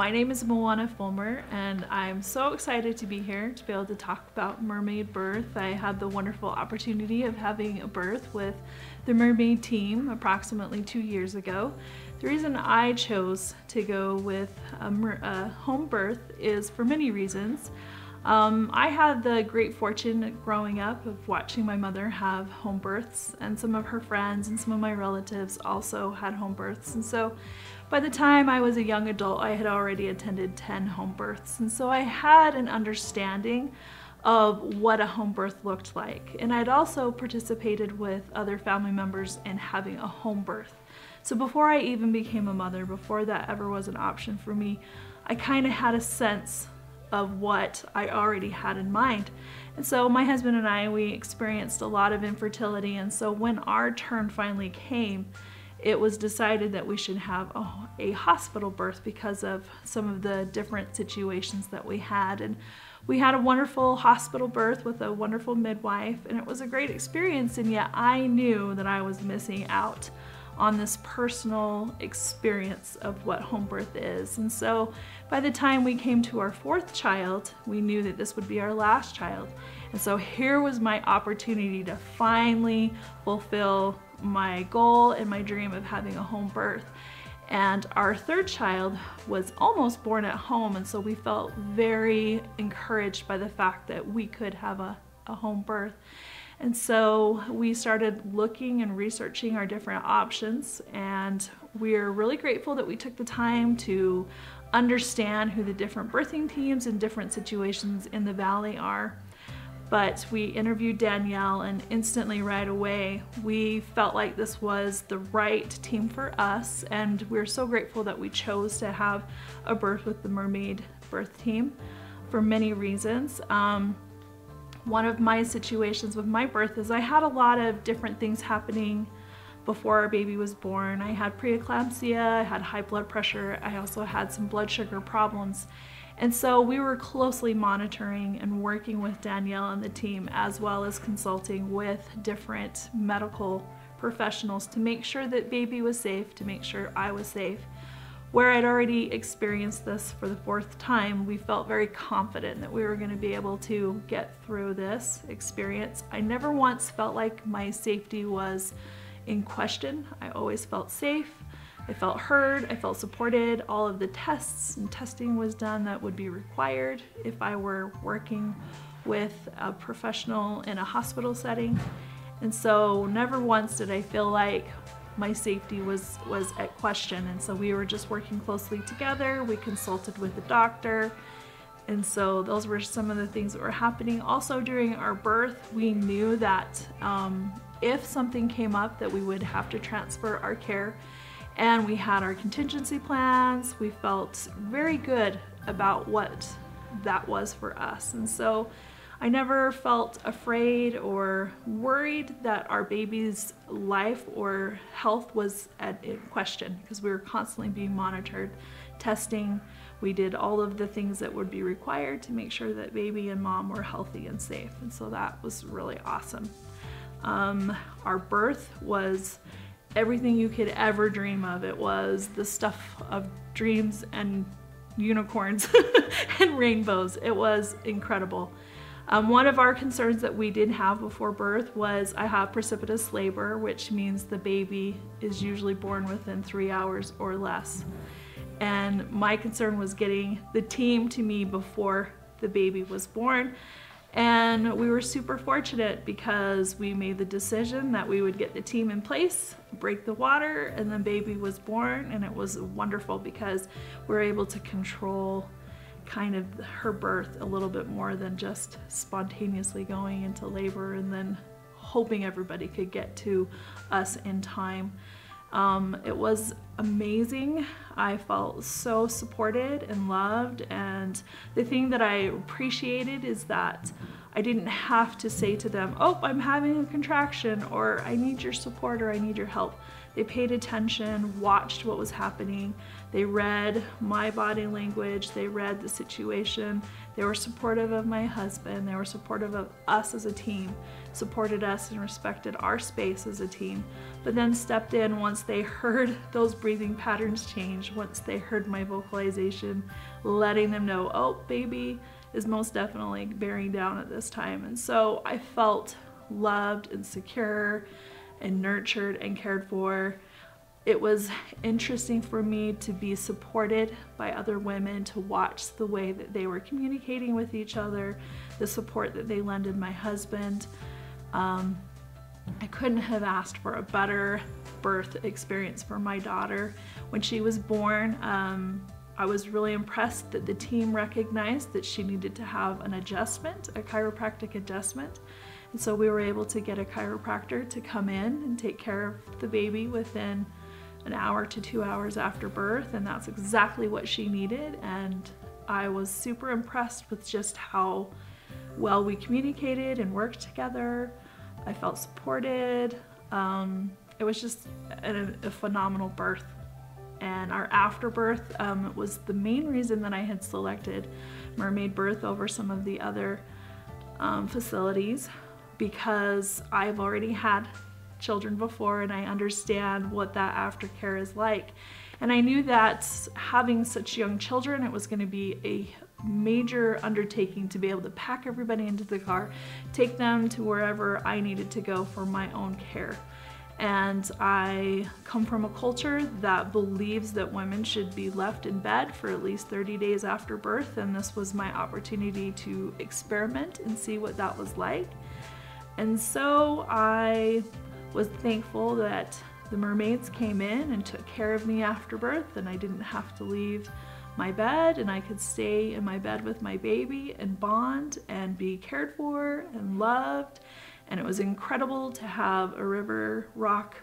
My name is Moana Fulmer, and I'm so excited to be here to be able to talk about mermaid birth. I had the wonderful opportunity of having a birth with the mermaid team approximately 2 years ago. The reason I chose to go with a home birth is for many reasons. I had the great fortune growing up of watching my mother have home births, and some of her friends and some of my relatives also had home births. And so by the time I was a young adult, I had already attended 10 home births. And so I had an understanding of what a home birth looked like. And I'd also participated with other family members in having a home birth. So before I even became a mother, before that ever was an option for me, I kind of had a sense of what I already had in mind. And so my husband and I, we experienced a lot of infertility, and so when our turn finally came, it was decided that we should have a hospital birth because of some of the different situations that we had. And we had a wonderful hospital birth with a wonderful midwife, and it was a great experience, and yet I knew that I was missing out on this personal experience of what home birth is. And so by the time we came to our 4th child, we knew that this would be our last child. And so here was my opportunity to finally fulfill my goal and my dream of having a home birth. And our 3rd child was almost born at home, and so we felt very encouraged by the fact that we could have a home birth. And so we started looking and researching our different options, and we're really grateful that we took the time to understand who the different birthing teams in different situations in the Valley are. But we interviewed Danielle, and instantly right away we felt like this was the right team for us, and we're so grateful that we chose to have a birth with the Mermaid Birth Team for many reasons. One of my situations with my birth is I had a lot of different things happening before our baby was born. I had preeclampsia, I had high blood pressure, I also had some blood sugar problems. And so we were closely monitoring and working with Danielle and the team, as well as consulting with different medical professionals to make sure that baby was safe, to make sure I was safe. Where I'd already experienced this for the 4th time, we felt very confident that we were going to be able to get through this experience. I never once felt like my safety was in question. I always felt safe. I felt heard, I felt supported. All of the tests and testing was done that would be required if I were working with a professional in a hospital setting. And so never once did I feel like my safety was at question. And so we were just working closely together. We consulted with the doctor. And so those were some of the things that were happening. Also during our birth, we knew that if something came up that we would have to transfer our care, and we had our contingency plans. We felt very good about what that was for us. And so I never felt afraid or worried that our baby's life or health was in question, because we were constantly being monitored, testing. We did all of the things that would be required to make sure that baby and mom were healthy and safe. And so that was really awesome. Our birth was everything you could ever dream of. It was the stuff of dreams and unicorns and rainbows. It was incredible. One of our concerns that we did have before birth was I have precipitous labor, which means the baby is usually born within 3 hours or less. And my concern was getting the team to me before the baby was born. And we were super fortunate because we made the decision that we would get the team in place, break the water, and then baby was born. And it was wonderful because we were able to control kind of her birth a little bit more than just spontaneously going into labor and then hoping everybody could get to us in time. It was amazing. I felt so supported and loved, and the thing that I appreciated is that I didn't have to say to them, oh, I'm having a contraction, or I need your support, or I need your help. They paid attention, watched what was happening. They read my body language. They read the situation. They were supportive of my husband. They were supportive of us as a team, supported us and respected our space as a team, but then stepped in once they heard those breathing patterns change, once they heard my vocalization, letting them know, oh, baby is most definitely bearing down at this time. And so I felt loved and secure and nurtured and cared for. It was interesting for me to be supported by other women, to watch the way that they were communicating with each other, the support that they lended my husband. I couldn't have asked for a better birth experience for my daughter. When she was born, I was really impressed that the team recognized that she needed to have an adjustment, a chiropractic adjustment. And so we were able to get a chiropractor to come in and take care of the baby within an hour to 2 hours after birth, and that's exactly what she needed. And I was super impressed with just how well we communicated and worked together. I felt supported. It was just a phenomenal birth. And our afterbirth was the main reason that I had selected Mermaid Birth over some of the other facilities, because I've already had children before and I understand what that aftercare is like. And I knew that having such young children, it was going to be a major undertaking to be able to pack everybody into the car, take them to wherever I needed to go for my own care. And I come from a culture that believes that women should be left in bed for at least 30 days after birth, and this was my opportunity to experiment and see what that was like. And so I was thankful that the mermaids came in and took care of me after birth, and I didn't have to leave my bed, and I could stay in my bed with my baby and bond and be cared for and loved. And it was incredible to have a river rock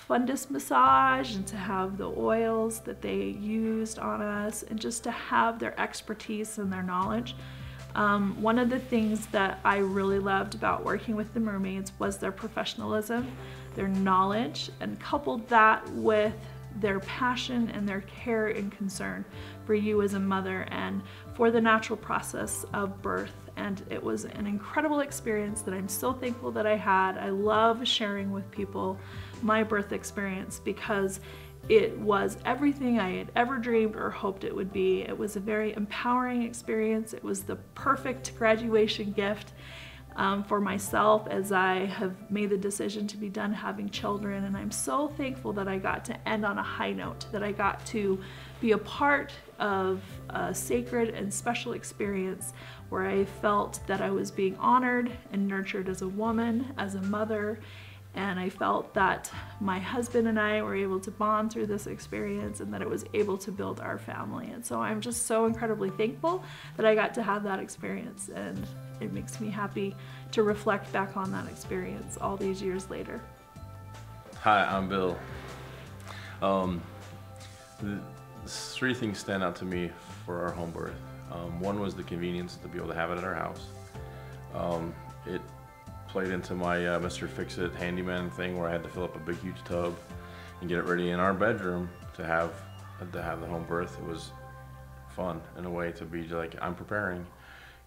fundus massage and to have the oils that they used on us, and just to have their expertise and their knowledge. One of the things that I really loved about working with the mermaids was their professionalism, their knowledge, and coupled that with their passion and their care and concern for you as a mother and for the natural process of birth. And it was an incredible experience that I'm so thankful that I had. I love sharing with people my birth experience because it was everything I had ever dreamed or hoped it would be. It was a very empowering experience. It was the perfect graduation gift for myself as I have made the decision to be done having children. And I'm so thankful that I got to end on a high note, that I got to be a part of a sacred and special experience where I felt that I was being honored and nurtured as a woman, as a mother. And I felt that my husband and I were able to bond through this experience and that it was able to build our family. And so I'm just so incredibly thankful that I got to have that experience, and it makes me happy to reflect back on that experience all these years later. Hi, I'm Bill. Three things stand out to me for our home birth. One was the convenience to be able to have it at our house. It played into my Mr. Fix-It handyman thing where I had to fill up a big huge tub and get it ready in our bedroom to have the home birth. It was fun in a way to be like, I'm preparing.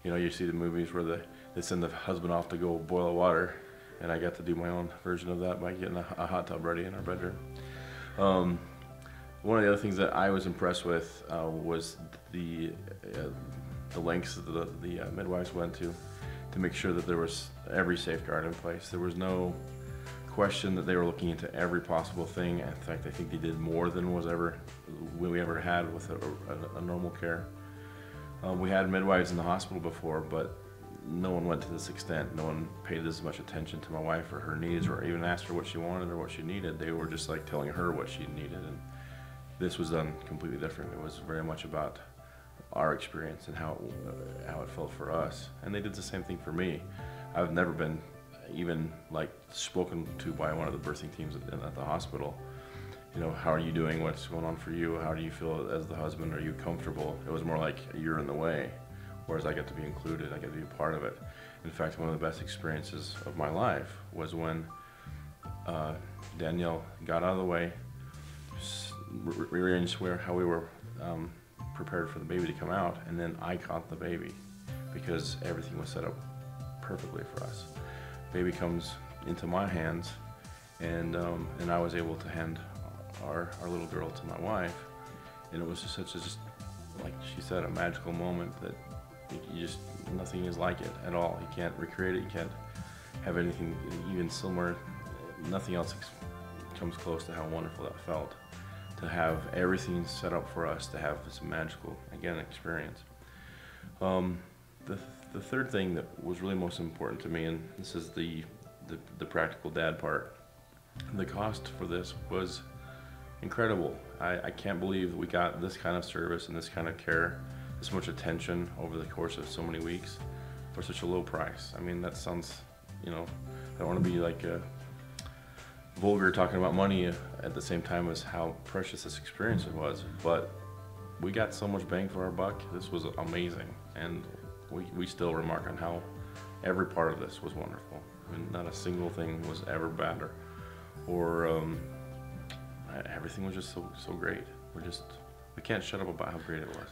You know, you see the movies where they send the husband off to go boil water, and I got to do my own version of that by getting a hot tub ready in our bedroom. One of the other things that I was impressed with was the lengths that the midwives went to make sure that there was every safeguard in place. There was no question that they were looking into every possible thing. In fact, I think they did more than we ever had with a normal care. We had midwives in the hospital before, but no one went to this extent. No one paid as much attention to my wife or her needs, or even asked her what she wanted or what she needed. They were just like telling her what she needed, and this was done completely different. It was very much about our experience and how it felt for us. And they did the same thing for me. I've never been even like spoken to by one of the birthing teams at the hospital. You know, how are you doing? What's going on for you? How do you feel as the husband? Are you comfortable? It was more like, you're in the way. Whereas I get to be included, I get to be a part of it. In fact, one of the best experiences of my life was when Danielle got out of the way, rearranged how we were prepared for the baby to come out, and then I caught the baby because everything was set up perfectly for us. Baby comes into my hands, and I was able to hand our little girl to my wife, and it was just like she said, a magical moment that nothing is like it at all. You can't recreate it. You can't have anything even similar. Nothing else comes close to how wonderful that felt. To have everything set up for us to have this magical, again, experience. The third thing that was really most important to me, and this is the practical dad part, the cost for this was incredible. I can't believe that we got this kind of service and this kind of care, this much attention over the course of so many weeks for such a low price. I mean, that sounds, I don't want to be like vulgar talking about money at the same time as how precious this experience it was, but we got so much bang for our buck. This was amazing, and we still remark on how every part of this was wonderful. I mean, not a single thing was ever bad or everything was just so great. We can't shut up about how great it was.